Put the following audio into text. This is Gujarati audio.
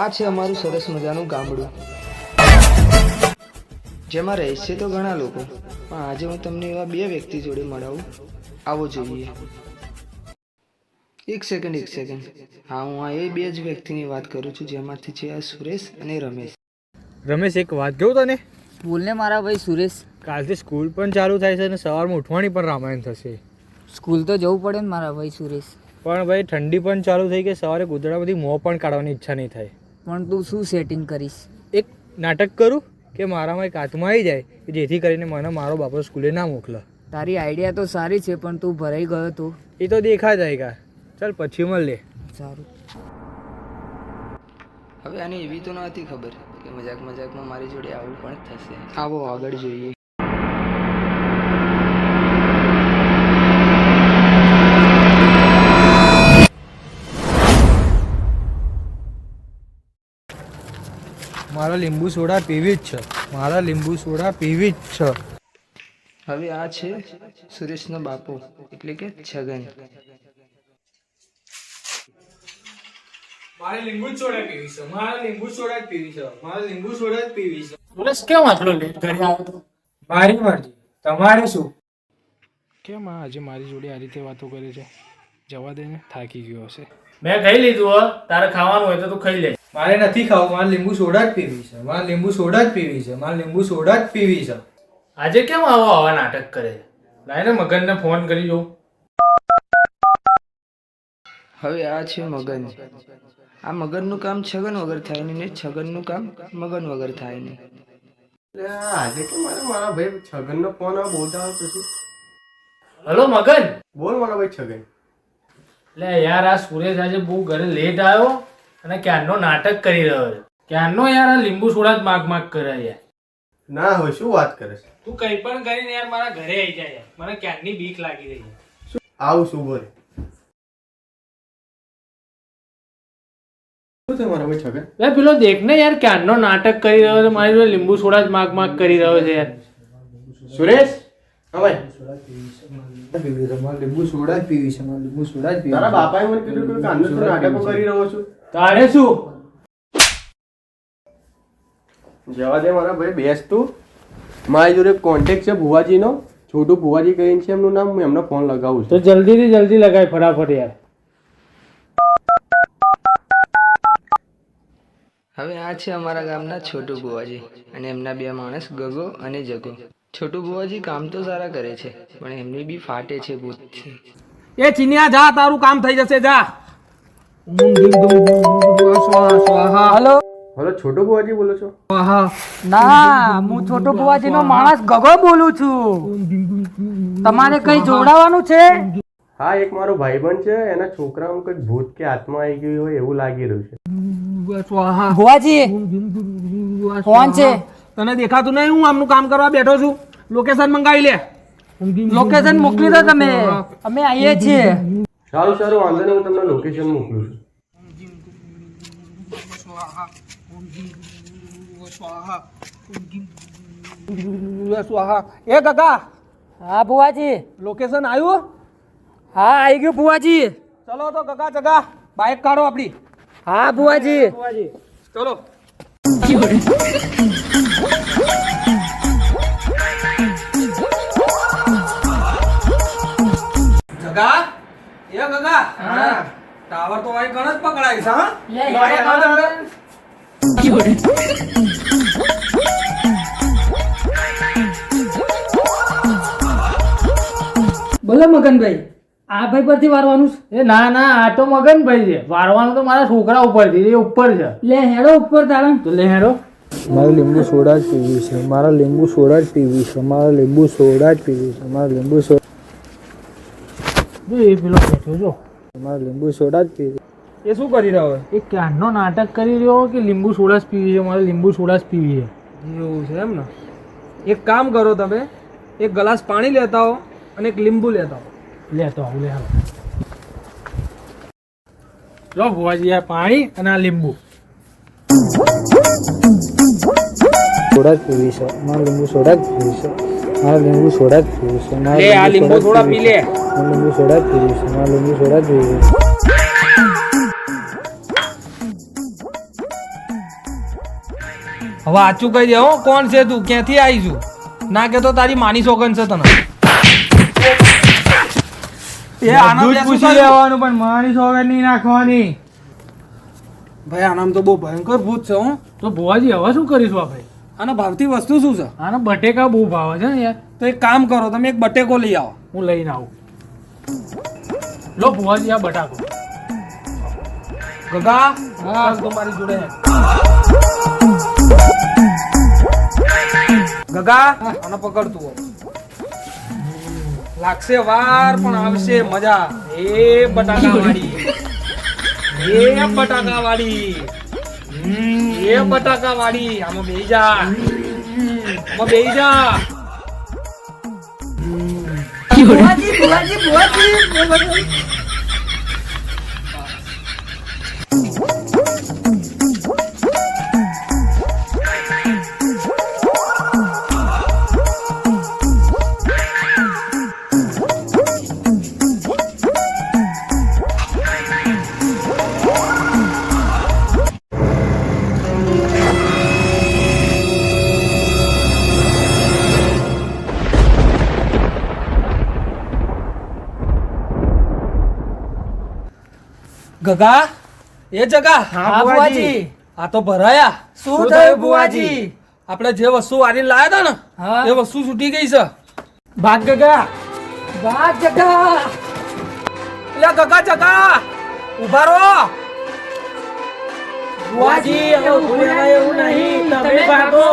આ છે અમારું સરસ મજાનું ગામડું, જેમાં રહેશે તો ઘણા લોકો, પણ આજે હું તમને એવા બે વ્યક્તિ જોડે મળાવું. આવો જોઈએ. એક સેકન્ડ. હા, હું આ એ બે જ વ્યક્તિની વાત કરું છું, જેમાંથી છે આ સુરેશ અને રમેશ. રમેશ, એક વાત કહું તને? બોલને મારા ભાઈ સુરેશ. કાલથી સ્કૂલ પણ ચાલુ થાય છે અને સવારમાં ઉઠવાની પણ રામાયણ થશે. સ્કૂલ તો જવું પડે ને મારા ભાઈ સુરેશ. પણ ભાઈ ઠંડી પણ ચાલુ થઈ ગઈ, સવારે ગોદડામાંથી મોં પણ કાઢવાની ઈચ્છા નહીં થાય. પણ તું શું સેટિંગ કરીશ? એક નાટક કરું કે મારામાં એક હાથમાં આવી જાય કે જેથી કરીને મને મારો બાપો સ્કૂલે ના મોકલે. તારી આઈડિયા તો સારી છે, પણ તું ભરાઈ ગયો તો એ તો દેખા જાયગા. ચાલ પછી મળીએ. સારું. હવે આને એવી તો નહોતી ખબર કે મજાકમાં મારી જોડે આવું પણ થશે. આવો આગળ જોઈએ. મારા લીંબુ સોડા પીવી જ છે. હવે આ છે સુરેશનો બાપો, એટલે કે છગન. મારે લીંબુ સોડા પીવી છે. સુરેશ કેમ આટલો લેટ ઘરે આવ્યો તો? મારી મરજી, તમારે શું? કેમ આજે મારી જોડે આ રીતે વાતો કરે છે? જવા દે ને, થાકી ગયો હશે. મેં ખાઈ લીધું હો. તારે ખાવાનું હોય તો તું ખાઈ લે. મારે નથી ખાવું, મારે લીંબુ સોડા જ પીવી છે. આજે કેમ આવા નાટક કરે? લાઈને મગનને ફોન કરી જો. હવે આ છે મગન. આ મગનનું કામ છગન વગર થાય નહીં, ને છગનનું કામ મગન વગર થાય નહીં. આજે કે મારા ભાઈ છગનનો ફોન આવે, બોલતા આવે પછી. હલો મગન. બોલ મારા ભાઈ છગન. લે યાર, આ સુરેશ આજે બહુ ઘરે લેટ આવ્યો અને ક્યારનો નાટક કરી રહ્યો છે. ક્યારનો યાર આ લીંબુ સોડા જ માગ કરે યાર. ના હોય, શું વાત કરે છે? તું કઈ પણ કરીને યાર મારા ઘરે આવી જાય યાર. મને ક્યારની બીક લાગી રહી છે. આવું શું બોલે? શું થયું મારા ભાઈ છગન? લે પેલો દેખ ને યાર, ક્યારનો નાટક કરી રહ્યો છે. મારી જોડે લીંબુ સોડા જ માગ કરી રહ્યો છે યાર. સુરેશ, હા ભાઈ, લીંબુ સોડા જ પીવી છે. તારા બાપાએ મને કીધું કે કાનનો તું નાટકો કરી રહ્યો છું. તારે શું? જવા દે મારા ભાઈ, બેસ તું. મારી જોડે કોન્ટેક્ટ છે ભુવાજીનો, છોટું ભુવાજી કરીને છે એમનું નામ. હું એમનો ફોન લગાવું તો છું. જલ્દી લગાય ફટાફટ યાર. હવે આ છે અમારા ગામના છોટુ બુવાજી અને એમના બે માણસ ગગો અને જગો. છોટુ બુવાજી કામ તો સારા કરે છે, પણ એમની બી ફાટે છે ભૂતથી. એ ચીનિયા, જા, તારું કામ થઈ જશે, જા. હલો. હલો, છોટું ભુવાજી બોલો છો? ના, હું છોટો બુવાજીનો માણસ ગગો બોલું છું. તમારે કઈ જોડાવાનું છે? હા, એક મારો ભાઈબંધ છે, એના છોકરામાં કંઈક ભૂત કે આત્મા આવી ગયું હોય એવું લાગી રહ્યું છે. બુવાજી કોણ છે? તને દેખાતું નહીં? હું આમનું કામ કરવા બેઠો છું. લોકેશન મંગાવી લે. લોકેશન મોકલી દો તમે, અમે આવીએ છીએ. સારું, વાંધો નહીં, હું તમને લોકેશન મોકલું છું. એ કાકા, હા બુવાજી. લોકેશન આવ્યું? હા, આવી ગયું બુવાજી. ચલો તો કાકા, જગા બાઇક કાઢો આપડી. હા બુવાજી. ચલો. જગા, એ ગગા, ટાવર તો વાય ગણ જ પકડાય છે. બોલો મગનભાઈ, આ ભાઈ પરથી વારવાનું છે? એ ના, આ તો મગનભાઈ છે. વારવાનું તો મારા છોકરા ઉપરથી, એ ઉપર છે. લે હેડો ઉપર તારણ. તો લે હેરો. મારે લીંબુ સોડા જ પીવી છે. જો એ પેલો બેઠો જો. એ શું કરી રહ્યો? એ ક્યારનો નાટક કરી રહ્યો કે લીંબુ સોડા જ પીવી છે, મારે લીંબુ સોડા જ પીવી છે. એવું છે એમ ને? એક કામ કરો તમે, એક ગ્લાસ પાણી લેતા હો અને એક લીંબુ લેતા હો. લેતો આવું, લે આવો. લો ભુવાજી, આ પાણી અને આ લીંબુ. સોડા જ પીવી છે. મારે લીંબુ સોડા જ પીવી છે. લે આ લીંબુ થોડા પી લે. લીંબુ સોડા જ પીવી છે. હવે આચું કહી દે હો, કોણ છે તું, ક્યાંથી આવી છું? ના કે તો તારી માની સોગન છે તને. એ આના બે શું કર્યું? પણ મારી સોગંદ નહીં નાખવાની. ભાઈ આનામ તો બહુ ભયંકર ભૂત છે હો. તો ભુવાજી હવે શું કરીશું આપણે? આના ભાવતી વસ્તુ શું છે? આના બટેકા બહુ ભાવે છે ને યાર. તો એક કામ કરો, તમે એક બટેકો લઈ આવો. હું લઈને આવું. લો ભુવાજી આ બટાકો. ગગા હા તમારી જોડે ગગા આને પકડતું હો. લાગશે વાર પણ આવશે મજા. એ બટાકા વાળી, એ બટાકા વાળી, એ બટાકા વાળી. આમાં બેહી જા, આમાં બેહી જા. બુઆજી બુઆજી બુઆજી ગગા એ જગા. હા બુઆજી. આ તો ભરાયા. શું થયું બુઆજી? આપણે જે વસ્તુ વારીને લાયા હતા ને હા. એ વસ્તુ છૂટી ગઈ છે. ભાગ ગગા. વાહ જગા. એટલે ગગા જગા ઉભા રહો. બુઆજી હવે ઊભું રહેવાય એવું નહીં, તમે ભાગો.